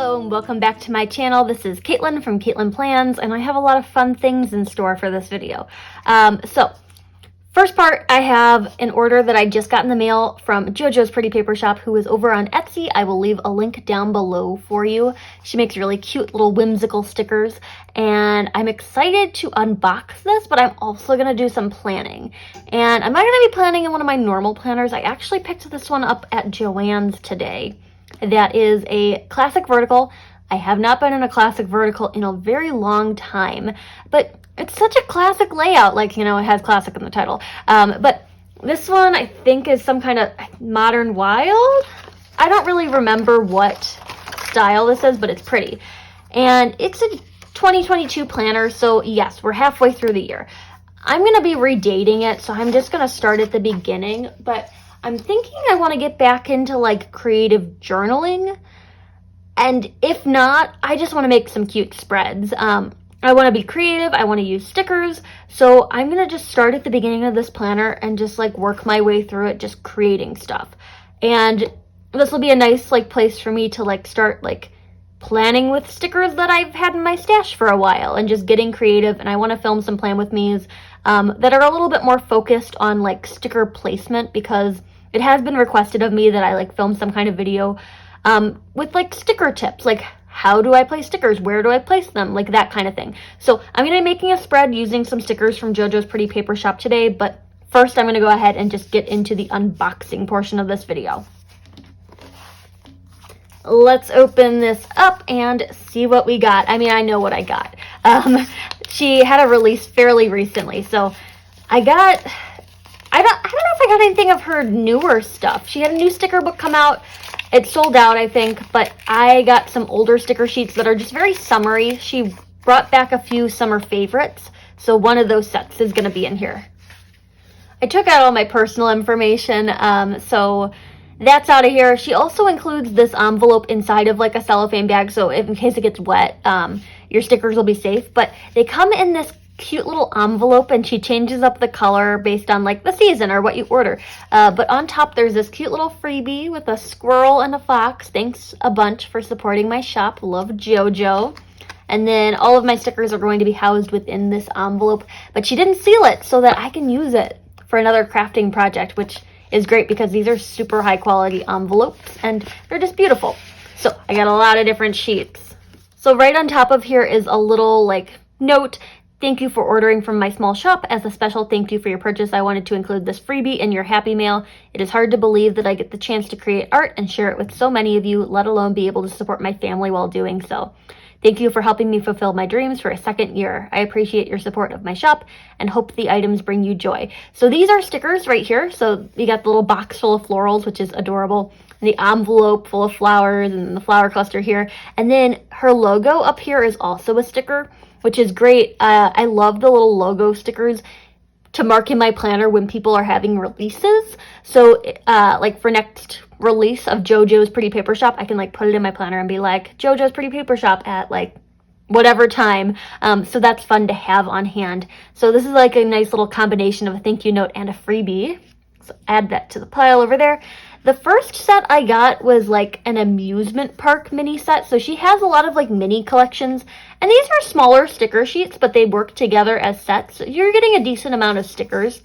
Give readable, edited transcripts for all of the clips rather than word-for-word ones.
Hello and welcome back to my channel. This is Caitlin from Caitlin Plans, and I have a lot of fun things in store for this video. So first part, I have an order that I just got in the mail from Jojos Pretty Paper Shop, who is over on Etsy. I will leave a link down below for you. She makes really cute little whimsical stickers, and I'm excited to unbox this, but I'm also going to do some planning. And I'm not going to be planning in one of my normal planners. I actually picked this one up at Joann's today. That is a classic vertical. I have not been in a classic vertical in a very long time, but it's such a classic layout, like, you know, it has classic in the title. But this one I think is some kind of modern wild. I don't really remember what style this is, but it's pretty. And it's a 2022 planner, so yes, we're halfway through the year. I'm going to be redating it, so I'm just going to start at the beginning, but I'm thinking I want to get back into like creative journaling, and if not, I just want to make some cute spreads. I want to be creative, I want to use stickers, so I'm going to just start at the beginning of this planner and just like work my way through it, just creating stuff. And this will be a nice like place for me to like start like planning with stickers that I've had in my stash for a while and just getting creative. And I want to film some plan with me's that are a little bit more focused on like sticker placement, because it has been requested of me that I like film some kind of video with like sticker tips, like how do I place stickers, where do I place them, like that kind of thing. So I'm going to be making a spread using some stickers from Jojo's Pretty Paper Shop today, but first I'm going to go ahead and just get into the unboxing portion of this video. Let's open this up and see what we got. I mean, I know what I got. She had a release fairly recently, so I don't know if I got anything of her newer stuff. She had a new sticker book come out. It sold out, I think, but I got some older sticker sheets that are just very summery. She brought back a few summer favorites, so one of those sets is going to be in here. I took out all my personal information, so that's out of here. She also includes this envelope inside of like a cellophane bag, so in case it gets wet, your stickers will be safe. But they come in this cute little envelope, and she changes up the color based on like the season or what you order. But on top there's this cute little freebie with a squirrel and a fox. Thanks a bunch for supporting my shop. Love Jojo. And then all of my stickers are going to be housed within this envelope, but she didn't seal it so that I can use it for another crafting project, which is great because these are super high quality envelopes and they're just beautiful. So I got a lot of different sheets. So right on top of here is a little like note. Thank you for ordering from my small shop. As a special thank you for your purchase, I wanted to include this freebie in your happy mail. It is hard to believe that I get the chance to create art and share it with so many of you, let alone be able to support my family while doing so. Thank you for helping me fulfill my dreams for a second year. I appreciate your support of my shop and hope the items bring you joy. So these are stickers right here. So you got the little box full of florals, which is adorable. And the envelope full of flowers and the flower cluster here. And then her logo up here is also a sticker, which is great. I love the little logo stickers to mark in my planner when people are having releases. So like for next release of Jojo's Pretty Paper Shop, I can like put it in my planner and be like, Jojo's Pretty Paper Shop at like whatever time. So that's fun to have on hand. So this is like a nice little combination of a thank you note and a freebie. So add that to the pile over there. The first set I got was like an amusement park mini set. So she has a lot of like mini collections, and these are smaller sticker sheets, but they work together as sets. So you're getting a decent amount of stickers.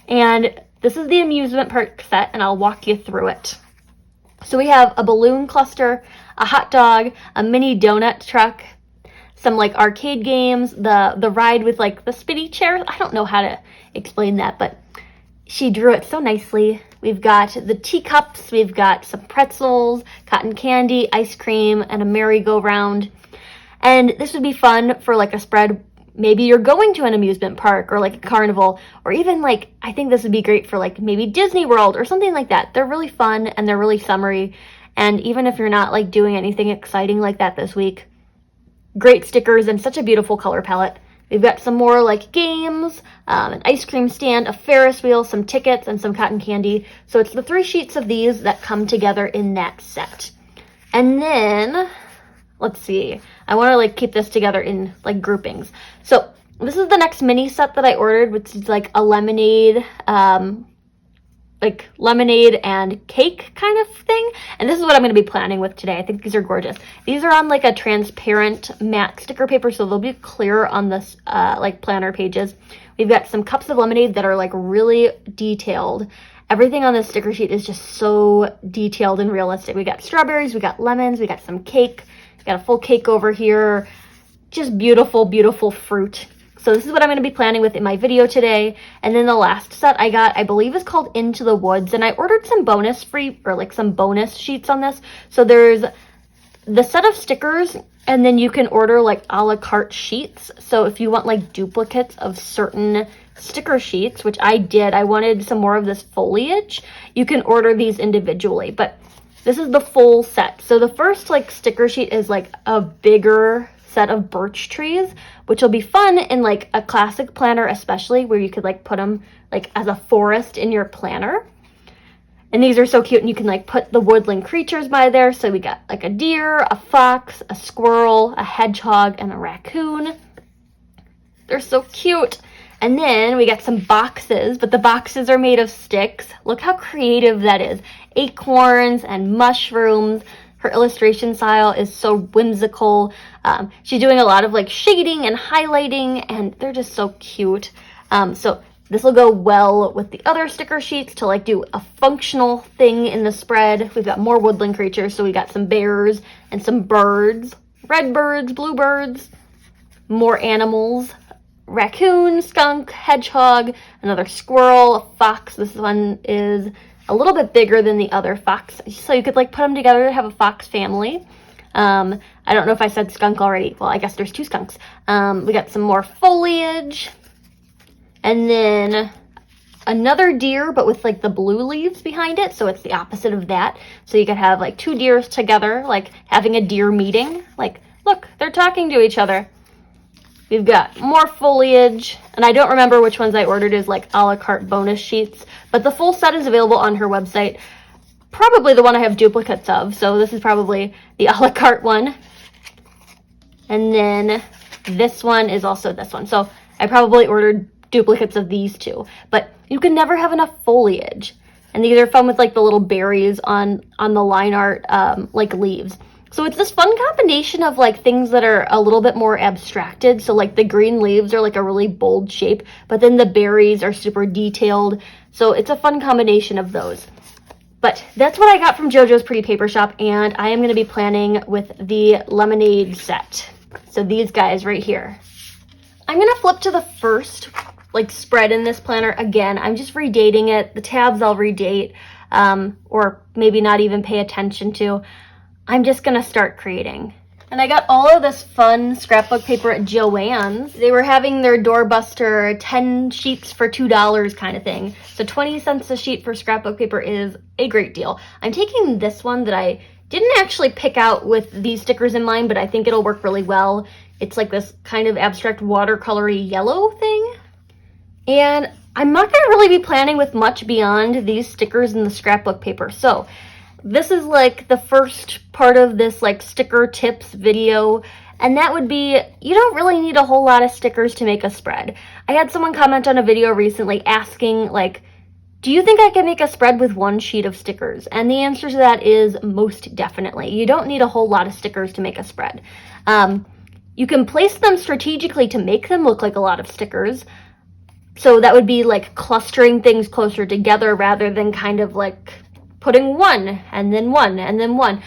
And this is the amusement park set, and I'll walk you through it. So we have a balloon cluster, a hot dog, a mini donut truck, some like arcade games, the ride with like the spinny chair. I don't know how to explain that, but she drew it so nicely. We've got the teacups, we've got some pretzels, cotton candy, ice cream, and a merry-go-round. And this would be fun for like a spread. Maybe you're going to an amusement park or like a carnival, or even like, I think this would be great for like maybe Disney World or something like that. They're really fun and they're really summery. And even if you're not like doing anything exciting like that this week, great stickers and such a beautiful color palette. We've got some more like games, an ice cream stand, a Ferris wheel, some tickets, and some cotton candy. So it's the 3 sheets of these that come together in that set. And then, let's see, I want to like keep this together in like groupings. So this is the next mini set that I ordered, which is like a lemonade like lemonade and cake kind of thing. And this is what I'm going to be planning with today. I think these are gorgeous. These are on like a transparent matte sticker paper, so they'll be clear on this like planner pages. We've got some cups of lemonade that are like really detailed. Everything on this sticker sheet is just so detailed and realistic. We got strawberries, we got lemons, we got some cake, we got a full cake over here. Just beautiful, beautiful fruit. So this is what I'm going to be planning with in my video today. And then the last set I got, I believe, is called Into the Woods. And I ordered some bonus sheets on this. So there's the set of stickers, and then you can order like a la carte sheets. So if you want like duplicates of certain sticker sheets, which I did, I wanted some more of this foliage, you can order these individually. But this is the full set. So the first like sticker sheet is like a bigger set of birch trees, which will be fun in like a classic planner, especially where you could like put them like as a forest in your planner. And these are so cute, and you can like put the woodland creatures by there. So we got like a deer, a fox, a squirrel, a hedgehog, and a raccoon. They're so cute. And then we got some boxes, but the boxes are made of sticks. Look how creative that is. Acorns and mushrooms. Her illustration style is so whimsical. She's doing a lot of like shading and highlighting, and they're just so cute. So this will go well with the other sticker sheets to like do a functional thing in the spread. We've got more woodland creatures, so we got some bears and some birds, red birds, bluebirds, more animals, raccoon, skunk, hedgehog, another squirrel, a fox. This one is a little bit bigger than the other fox, so you could like put them together to have a fox family. I don't know if I said skunk already. Well, I guess there's two skunks. We got some more foliage, and then another deer, but with like the blue leaves behind it, so it's the opposite of that. So you could have like two deers together, like having a deer meeting. Like, look, they're talking to each other. We've got more foliage, and I don't remember which ones I ordered as like a la carte bonus sheets, but the full set is available on her website. Probably the one I have duplicates of, so this is probably the a la carte one. And then this one is also this one. So I probably ordered duplicates of these two, but you can never have enough foliage. And these are fun with like the little berries on the line art, like leaves. So it's this fun combination of like things that are a little bit more abstracted. So like the green leaves are like a really bold shape, but then the berries are super detailed. So it's a fun combination of those. But that's what I got from Jojo's Pretty Paper Shop, and I am going to be planning with the lemonade set. So these guys right here. I'm going to flip to the first like spread in this planner again. I'm just redating it. The tabs I'll redate, or maybe not even pay attention to. I'm just gonna start creating. And I got all of this fun scrapbook paper at Joann's. They were having their doorbuster 10 sheets for $2 kind of thing. So 20 cents a sheet for scrapbook paper is a great deal. I'm taking this one that I didn't actually pick out with these stickers in mind, but I think it'll work really well. It's like this kind of abstract watercolory yellow thing. And I'm not gonna really be planning with much beyond these stickers and the scrapbook paper. So this is like the first part of this like sticker tips video, and that would be, you don't really need a whole lot of stickers to make a spread. I had someone comment on a video recently asking like, do you think I can make a spread with one sheet of stickers? And the answer to that is most definitely. You don't need a whole lot of stickers to make a spread. You can place them strategically to make them look like a lot of stickers. So that would be like clustering things closer together rather than kind of like putting one and then one and then one.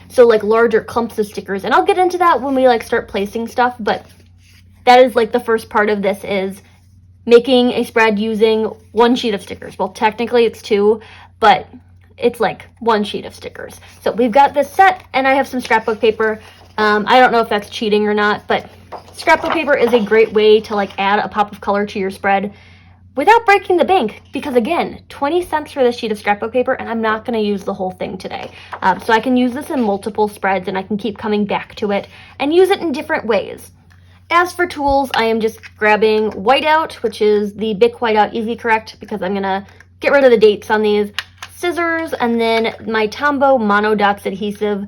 So like larger clumps of stickers. And I'll get into that when we like start placing stuff, but that is like the first part of this is making a spread using one sheet of stickers. Well, technically it's two, but it's like one sheet of stickers. So we've got this set, and I have some scrapbook paper. I don't know if that's cheating or not, but scrapbook paper is a great way to like add a pop of color to your spread without breaking the bank, because again, 20 cents for this sheet of scrapbook paper, and I'm not going to use the whole thing today. So I can use this in multiple spreads, and I can keep coming back to it and use it in different ways. As for tools, I am just grabbing whiteout, which is the Bic Whiteout Easy Correct, because I'm going to get rid of the dates on these. Scissors, and then my Tombow Mono Dots adhesive.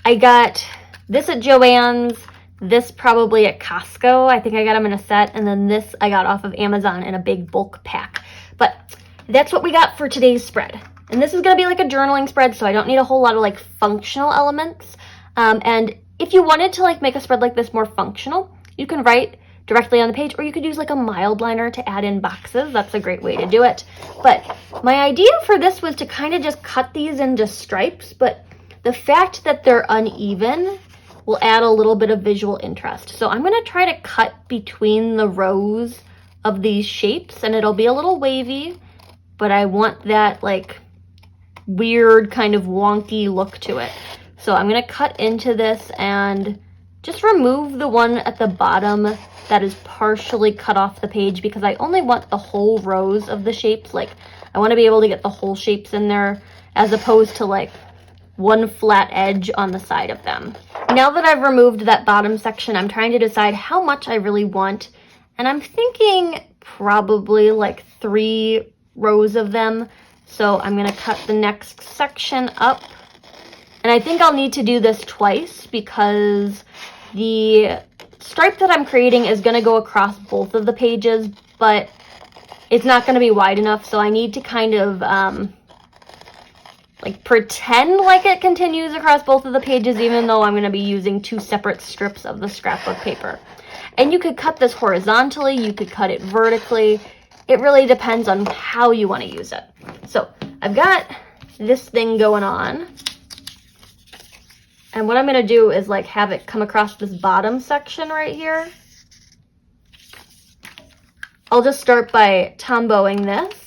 I got this at Joann's, this probably at Costco. I think I got them in a set, and then this I got off of Amazon in a big bulk pack. But that's what we got for today's spread. And this is going to be like a journaling spread, so I don't need a whole lot of like functional elements. And if you wanted to like make a spread like this more functional, you can write directly on the page, or you could use like a mild liner to add in boxes. That's a great way to do it. But my idea for this was to kind of just cut these into stripes, but the fact that they're uneven will add a little bit of visual interest. So I'm going to try to cut between the rows of these shapes, and it'll be a little wavy, but I want that like weird kind of wonky look to it. So I'm going to cut into this and just remove the one at the bottom that is partially cut off the page, because I only want the whole rows of the shapes. Like, I want to be able to get the whole shapes in there as opposed to like one flat edge on the side of them. Now that I've removed that bottom section, I'm trying to decide how much I really want, and I'm thinking probably like 3 rows of them. So I'm going to cut the next section up, and I think I'll need to do this twice because the stripe that I'm creating is going to go across both of the pages, but it's not going to be wide enough, so I need to kind of like pretend like it continues across both of the pages, even though I'm going to be using 2 separate strips of the scrapbook paper. And you could cut this horizontally, you could cut it vertically. It really depends on how you want to use it. So I've got this thing going on, and what I'm going to do is like have it come across this bottom section right here. I'll just start by tomboing this.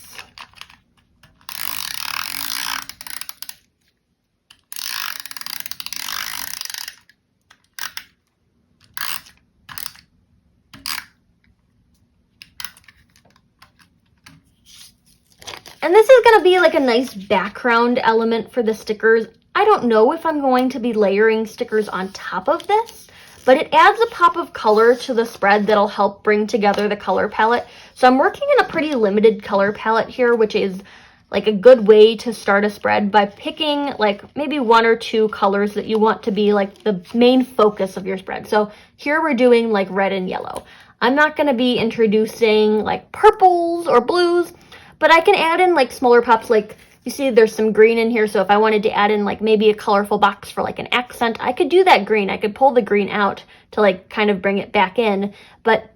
And this is going to be like a nice background element for the stickers. I don't know if I'm going to be layering stickers on top of this, but it adds a pop of color to the spread that'll help bring together the color palette. So I'm working in a pretty limited color palette here, which is like a good way to start a spread by picking like maybe 1 or 2 colors that you want to be like the main focus of your spread. So here we're doing like red and yellow. I'm not going to be introducing like purples or blues, but I can add in like smaller pops. Like you see there's some green in here, so if I wanted to add in like maybe a colorful box for like an accent, I could do that green. I could pull the green out to like kind of bring it back in, but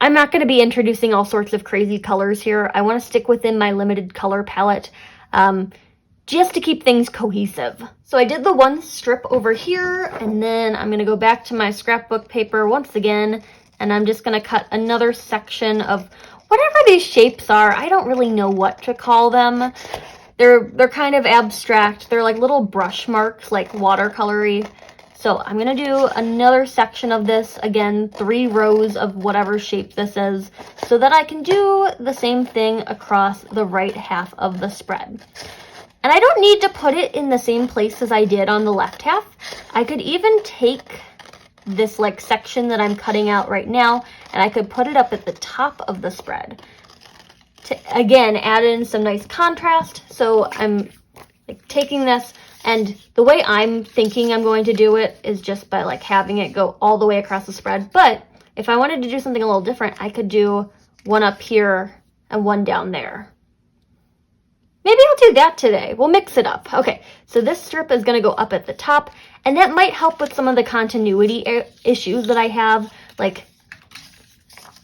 I'm not going to be introducing all sorts of crazy colors here. I want to stick within my limited color palette just to keep things cohesive. So I did the one strip over here, and then I'm going to go back to my scrapbook paper once again, and I'm just going to cut another section of whatever these shapes are. I don't really know what to call them. They're kind of abstract. They're like little brush marks, like watercolory. So I'm going to do another section of this. Again, 3 rows of whatever shape this is, so that I can do the same thing across the right half of the spread. And I don't need to put it in the same place as I did on the left half. I could even take this like section that I'm cutting out right now, and I could put it up at the top of the spread to again add in some nice contrast. So I'm like taking this, and the way I'm thinking I'm going to do it is just by like having it go all the way across the spread. But if I wanted to do something a little different, I could do one up here and one down there. Maybe I'll do that today. We'll mix it up. Okay, so this strip is going to go up at the top, and that might help with some of the continuity issues that I have. Like,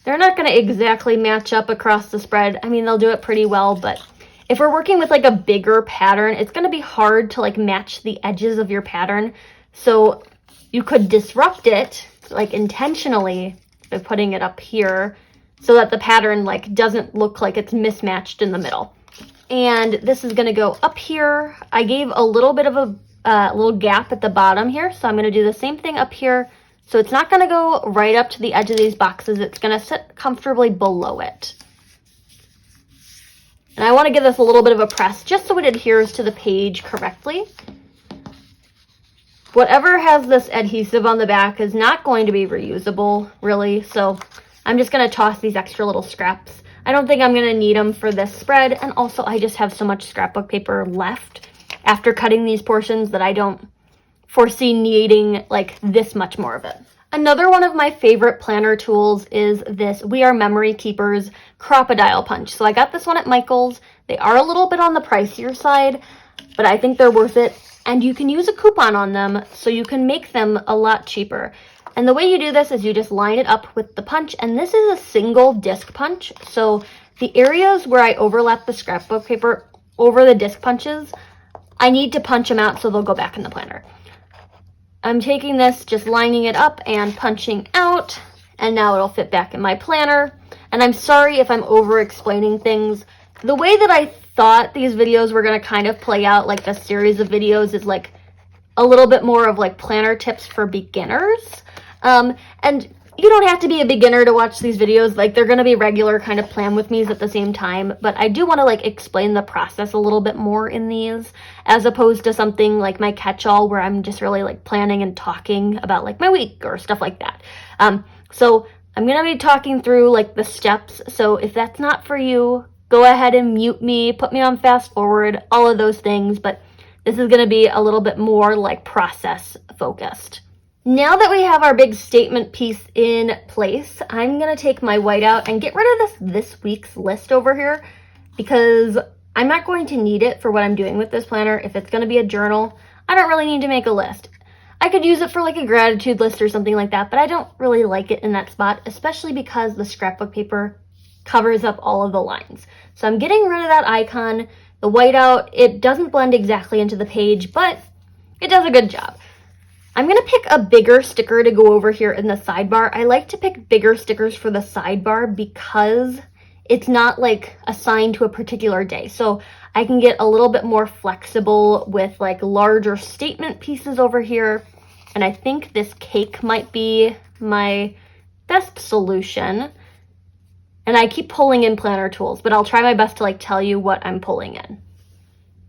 they're not going to exactly match up across the spread. I mean, they'll do it pretty well, but if we're working with like a bigger pattern, it's going to be hard to like match the edges of your pattern. So you could disrupt it like intentionally by putting it up here so that the pattern like doesn't look like it's mismatched in the middle. And this is going to go up here. I gave a little bit of a little gap at the bottom here, so I'm going to do the same thing up here. So it's not going to go right up to the edge of these boxes. It's going to sit comfortably below it. And I want to give this a little bit of a press just so it adheres to the page correctly. Whatever has this adhesive on the back is not going to be reusable, really. So I'm just going to toss these extra little scraps. I don't think I'm going to need them for this spread, and also I just have so much scrapbook paper left after cutting these portions that I don't foresee needing like this much more of it. Another one of my favorite planner tools is this We Are Memory Keepers Crop-A-Dile Punch. So I got this one at Michael's. They are a little bit on the pricier side, but I think they're worth it. And you can use a coupon on them, so you can make them a lot cheaper. And the way you do this is you just line it up with the punch, and this is a single disc punch. So the areas where I overlap the scrapbook paper over the disc punches, I need to punch them out so they'll go back in the planner. I'm taking this, just lining it up and punching out, and now it'll fit back in my planner. And I'm sorry if I'm over-explaining things. The way that I thought these videos were going to kind of play out, like the series of videos, is like a little bit more of like planner tips for beginners. And you don't have to be a beginner to watch these videos. Like, they're going to be regular kind of plan with me's at the same time, but I do want to like explain the process a little bit more in these, as opposed to something like my catch-all where I'm just really like planning and talking about like my week or stuff like that. So I'm going to be talking through like the steps. So if that's not for you, go ahead and mute me, put me on fast forward, all of those things, but this is going to be a little bit more like process focused. Now that we have our big statement piece in place, I'm going to take my whiteout and get rid of this week's list over here, because I'm not going to need it for what I'm doing with this planner. If it's going to be a journal, I don't really need to make a list. I could use it for like a gratitude list or something like that, but I don't really like it in that spot, especially because the scrapbook paper covers up all of the lines. So I'm getting rid of that icon. The whiteout, it doesn't blend exactly into the page, but it does a good job. I'm going to pick a bigger sticker to go over here in the sidebar. I like to pick bigger stickers for the sidebar because it's not like assigned to a particular day. So I can get a little bit more flexible with like larger statement pieces over here. And I think this cake might be my best solution. And I keep pulling in planner tools, but I'll try my best to like tell you what I'm pulling in.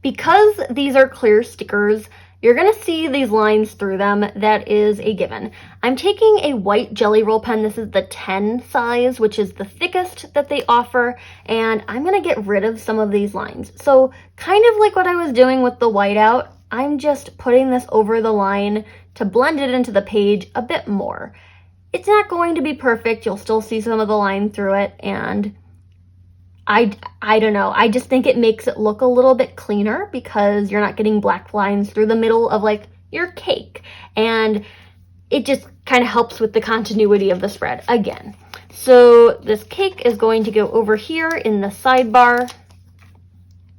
Because these are clear stickers, you're going to see these lines through them. That is a given. I'm taking a white Jelly Roll pen. This is the 10 size, which is the thickest that they offer. And I'm going to get rid of some of these lines. So kind of like what I was doing with the whiteout, I'm just putting this over the line to blend it into the page a bit more. It's not going to be perfect. You'll still see some of the line through it. And I don't know. I just think it makes it look a little bit cleaner because you're not getting black lines through the middle of like your cake. And it just kind of helps with the continuity of the spread again. So this cake is going to go over here in the sidebar.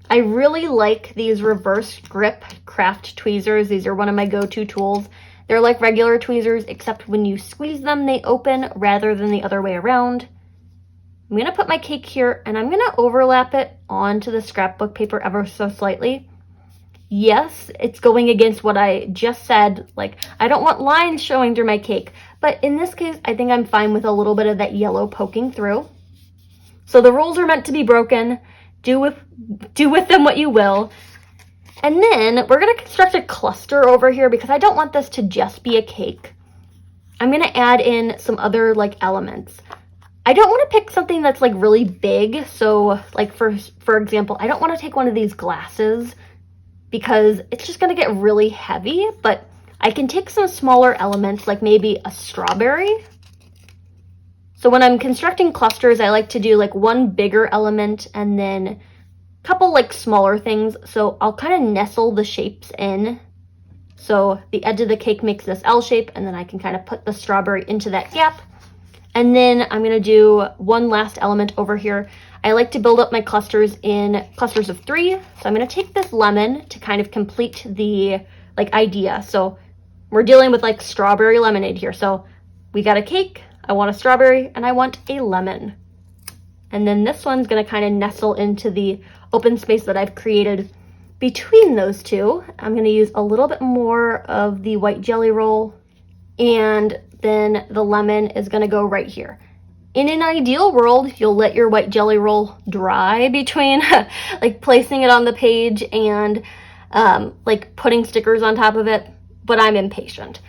I really like these reverse grip craft tweezers. These are one of my go-to tools. They're like regular tweezers, except when you squeeze them, they open rather than the other way around. I'm going to put my cake here, and I'm going to overlap it onto the scrapbook paper ever so slightly. Yes, it's going against what I just said. Like, I don't want lines showing through my cake. But in this case, I think I'm fine with a little bit of that yellow poking through. So the rules are meant to be broken. Do with them what you will. And then we're going to construct a cluster over here because I don't want this to just be a cake. I'm going to add in some other like elements. I don't want to pick something that's like really big. So like for example, I don't want to take one of these glasses because it's just going to get really heavy, but I can take some smaller elements like maybe a strawberry. So when I'm constructing clusters, I like to do like one bigger element and then a couple like smaller things. So I'll kind of nestle the shapes in. So the edge of the cake makes this L shape, and then I can kind of put the strawberry into that gap. And then I'm going to do one last element over here. I like to build up my clusters in clusters of 3. So I'm going to take this lemon to kind of complete the like idea. So we're dealing with like strawberry lemonade here. So we got a cake, I want a strawberry, and I want a lemon. And then this one's going to kind of nestle into the open space that I've created between those two. I'm going to use a little bit more of the white Jelly Roll, and then the lemon is going to go right here. In an ideal world, you'll let your white Jelly Roll dry between like placing it on the page and like putting stickers on top of it, but I'm impatient.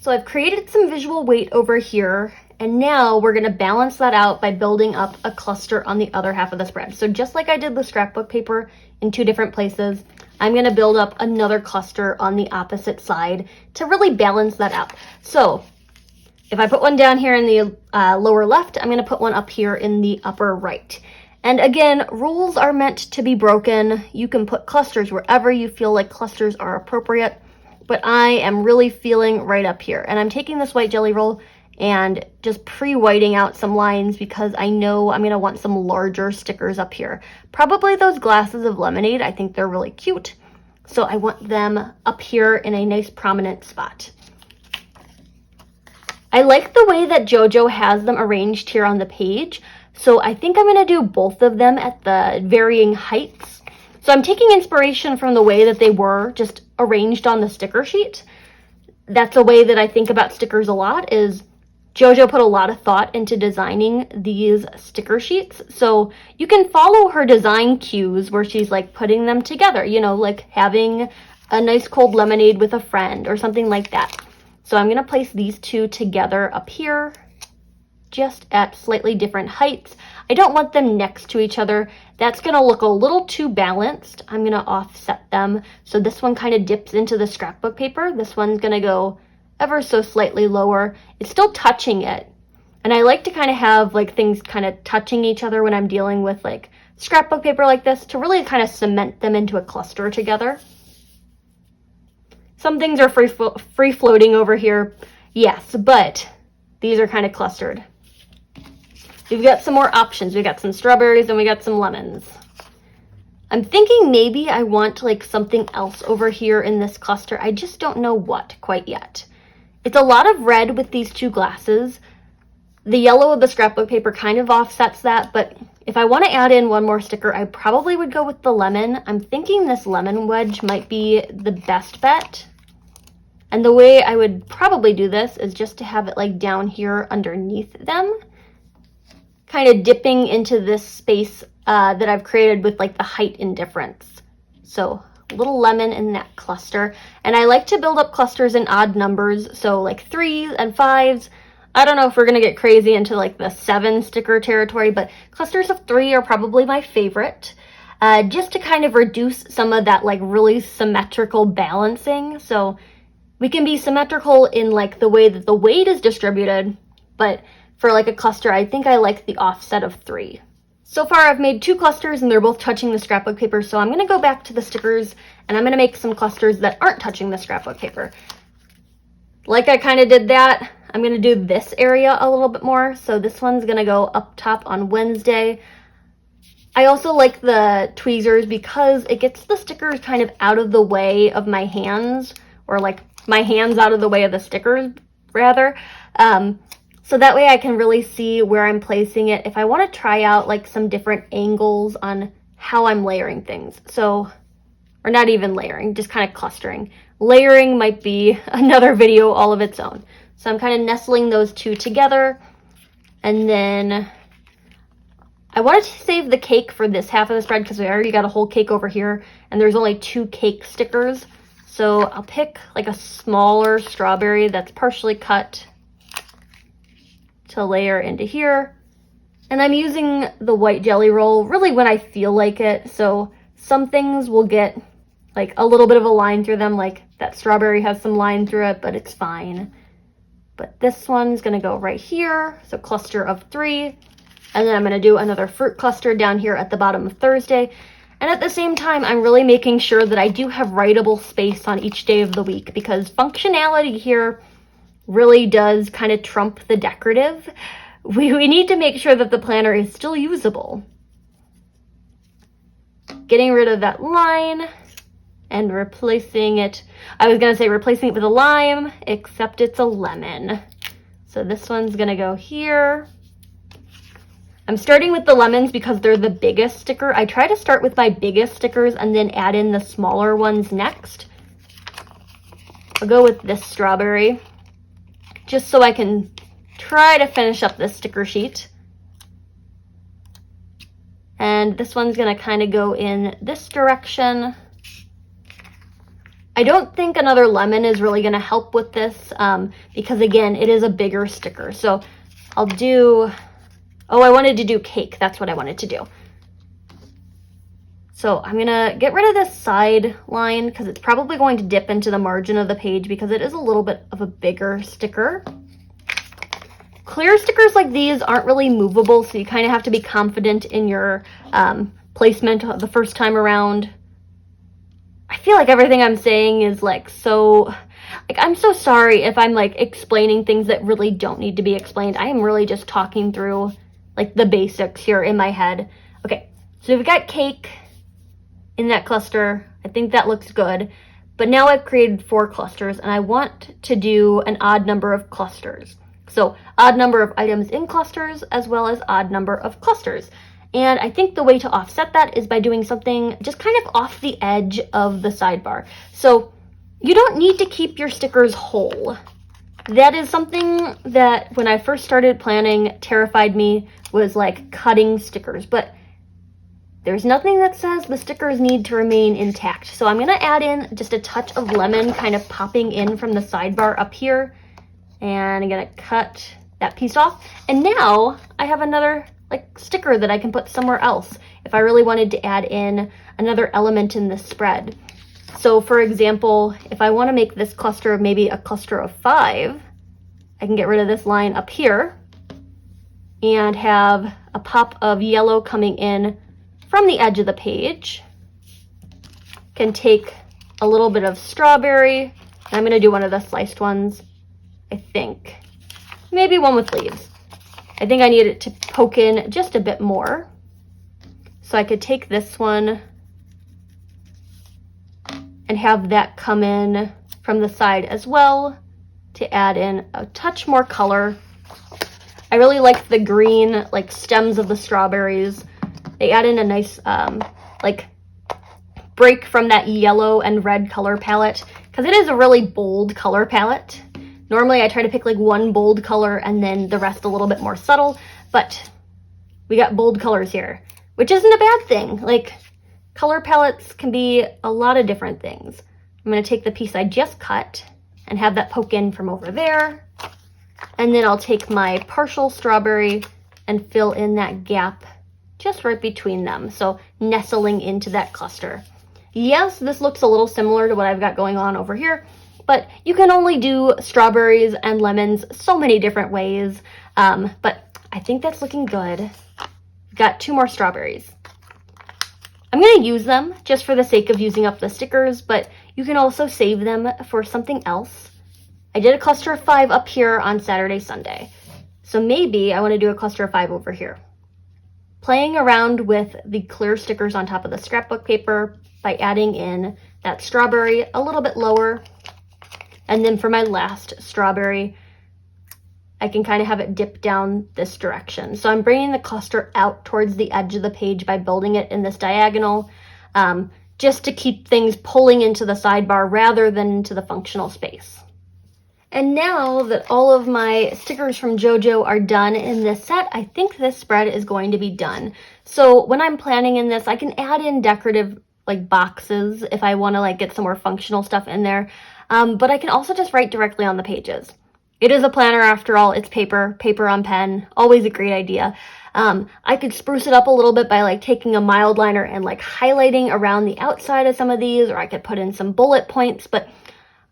So I've created some visual weight over here, and now we're going to balance that out by building up a cluster on the other half of the spread. So just like I did the scrapbook paper in 2 different places, I'm going to build up another cluster on the opposite side to really balance that out. So If I put one down here in the lower left, I'm going to put one up here in the upper right. And again, rules are meant to be broken. You can put clusters wherever you feel like clusters are appropriate, but I am really feeling right up here. And I'm taking this white jelly roll and just pre-whiting out some lines because I know I'm going to want some larger stickers up here. Probably those glasses of lemonade. I think they're really cute. So I want them up here in a nice prominent spot. I like the way that Jojo has them arranged here on the page. So I think I'm going to do both of them at the varying heights. So I'm taking inspiration from the way that they were just arranged on the sticker sheet. That's a way that I think about stickers a lot, is Jojo put a lot of thought into designing these sticker sheets. So you can follow her design cues where she's like putting them together, you know, like having a nice cold lemonade with a friend or something like that. So I'm going to place these two together up here, just at slightly different heights. I don't want them next to each other. That's going to look a little too balanced. I'm going to offset them. So this one kind of dips into the scrapbook paper. This one's going to go ever so slightly lower. It's still touching it. And I like to kind of have like things kind of touching each other when I'm dealing with like scrapbook paper like this to really kind of cement them into a cluster together. Some things are free floating over here. Yes, but these are kind of clustered. We've got some more options. We got some strawberries and we got some lemons. I'm thinking maybe I want like something else over here in this cluster. I just don't know what quite yet. It's a lot of red with these two glasses. The yellow of the scrapbook paper kind of offsets that, but if I want to add in one more sticker, I probably would go with the lemon. I'm thinking this lemon wedge might be the best bet. And the way I would probably do this is just to have it like down here underneath them, kind of dipping into this space that I've created with like the height indifference. So a little lemon in that cluster. And I like to build up clusters in odd numbers, so like 3s and 5s. I don't know if we're going to get crazy into like the 7 sticker territory, but clusters of 3 are probably my favorite. Just to kind of reduce some of that like really symmetrical balancing. So we can be symmetrical in like the way that the weight is distributed, but for like a cluster, I think I like the offset of 3. So far, I've made 2 clusters and they're both touching the scrapbook paper. So I'm going to go back to the stickers and I'm going to make some clusters that aren't touching the scrapbook paper. Like I kind of did that, I'm going to do this area a little bit more. So this one's going to go up top on Wednesday. I also like the tweezers because it gets the stickers kind of out of the way of my hands, or like my hands out of the way of the stickers rather. So that way I can really see where I'm placing it if I want to try out like some different angles on how I'm layering things. So, or not even layering, just kind of clustering. Layering might be another video all of its own. So I'm kind of nestling those two together. And then I wanted to save the cake for this half of the spread because we already got a whole cake over here and there's only 2 cake stickers. So I'll pick like a smaller strawberry that's partially cut to layer into here. And I'm using the white jelly roll really when I feel like it. So some things will get like a little bit of a line through them, like that strawberry has some line through it, but it's fine. But this one's gonna go right here, so cluster of 3. And then I'm gonna do another fruit cluster down here at the bottom of Thursday. And at the same time, I'm really making sure that I do have writable space on each day of the week because functionality here really does kind of trump the decorative. We need to make sure that the planner is still usable. Getting rid of that line and replacing it. I was going to say replacing it with a lime, except it's a lemon. So this one's going to go here. I'm starting with the lemons because they're the biggest sticker. I try to start with my biggest stickers and then add in the smaller ones next. I'll go with this strawberry, just so I can try to finish up this sticker sheet. And this one's going to kind of go in this direction. I don't think another lemon is really going to help with this because, again, it is a bigger sticker. So I'll do... Oh, I wanted to do cake. That's what I wanted to do. So I'm going to get rid of this side line because it's probably going to dip into the margin of the page because it is a little bit of a bigger sticker. clear stickers like these aren't really movable, so you kind of have to be confident in your placement the first time around. I feel like everything I'm saying is like so, like, I'm so sorry if I'm like explaining things that really don't need to be explained. I am really just talking through like the basics here in my head. Okay, so we've got cake in that cluster. I think that looks good. But now I've created 4 clusters and I want to do an odd number of clusters. So odd number of items in clusters as well as odd number of clusters. And I think the way to offset that is by doing something just kind of off the edge of the sidebar. So you don't need to keep your stickers whole. That is something that when I first started planning terrified me, was like cutting stickers. But there's nothing that says the stickers need to remain intact. So I'm gonna add in just a touch of lemon kind of popping in from the sidebar up here. And I'm gonna cut that piece off. And now I have another like sticker that I can put somewhere else if I really wanted to add in another element in this spread. So for example, if I want to make this cluster maybe a cluster of 5, I can get rid of this line up here and have a pop of yellow coming in from the edge of the page. Can take a little bit of strawberry, and I'm going to do one of the sliced ones, I think. Maybe one with leaves. I think I need it to poke in just a bit more. So I could take this one and have that come in from the side as well to add in a touch more color. I really like the green like stems of the strawberries. They add in a nice like break from that yellow and red color palette because it is a really bold color palette. Normally I try to pick like one bold color and then the rest a little bit more subtle, but we got bold colors here, which isn't a bad thing. Like, color palettes can be a lot of different things. I'm going to take the piece I just cut and have that poke in from over there. And then I'll take my partial strawberry and fill in that gap just right between them. So nestling into that cluster. Yes, this looks a little similar to what I've got going on over here, but you can only do strawberries and lemons so many different ways. But I think that's looking good. Got 2 more strawberries. I'm going to use them just for the sake of using up the stickers, but you can also save them for something else. I did a cluster of 5 up here on Saturday, Sunday. So maybe I want to do a cluster of 5 over here. Playing around with the clear stickers on top of the scrapbook paper by adding in that strawberry a little bit lower. And then for my last strawberry, I can kind of have it dip down this direction. So I'm bringing the cluster out towards the edge of the page by building it in this diagonal, just to keep things pulling into the sidebar rather than into the functional space. And now that all of my stickers from Jojo are done in this set, I think this spread is going to be done. So when I'm planning in this, I can add in decorative like boxes if I want to like get some more functional stuff in there. But I can also just write directly on the pages. It is a planner after all. It's paper on pen, always a great idea. I could spruce it up a little bit by like taking a mild liner and like highlighting around the outside of some of these, or I could put in some bullet points, but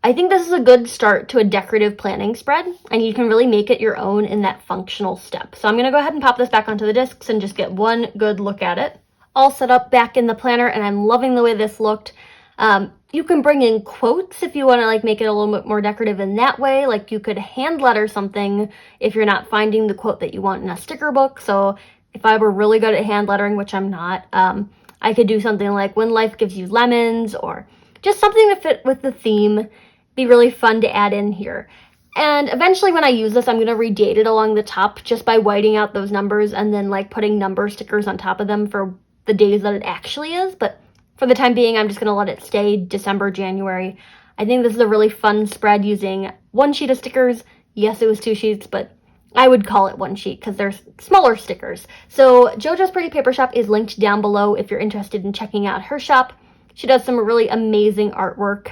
I think this is a good start to a decorative planning spread, and you can really make it your own in that functional step. So I'm going to go ahead and pop this back onto the discs and just get one good look at it. All set up back in the planner, and I'm loving the way this looked. You can bring in quotes if you want to like make it a little bit more decorative in that way. Like you could hand letter something if you're not finding the quote that you want in a sticker book. So if I were really good at hand lettering, which I'm not, I could do something like when life gives you lemons, or just something to fit with the theme. Be really fun to add in here. And eventually when I use this, I'm going to redate it along the top just by whiting out those numbers and then like putting number stickers on top of them for the days that it actually is. But for the time being, I'm just going to let it stay December, January. I think this is a really fun spread using one sheet of stickers. Yes, it was 2 sheets, but I would call it 1 sheet because they're smaller stickers. So Jojo's Pretty Paper Shop is linked down below if you're interested in checking out her shop. She does some really amazing artwork,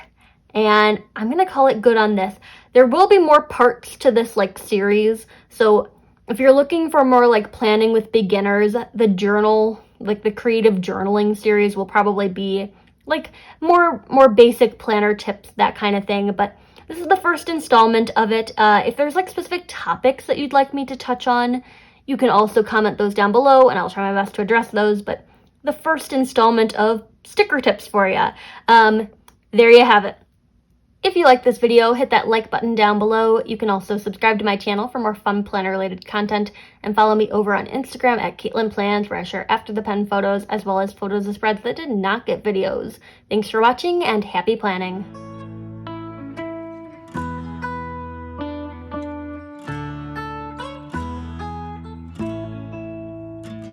and I'm going to call it good on this. There will be more parts to this like series. So if you're looking for more like planning with beginners, the journal, like the creative journaling series will probably be like more basic planner tips, that kind of thing. But this is the first installment of it. If there's like specific topics that you'd like me to touch on, you can also comment those down below and I'll try my best to address those. But the first installment of sticker tips for you. There you have it. If you like this video, hit that like button down below. You can also subscribe to my channel for more fun planner related content and follow me over on Instagram at Caitlin Plans, where I share after the pen photos as well as photos of spreads that did not get videos. Thanks for watching and happy planning.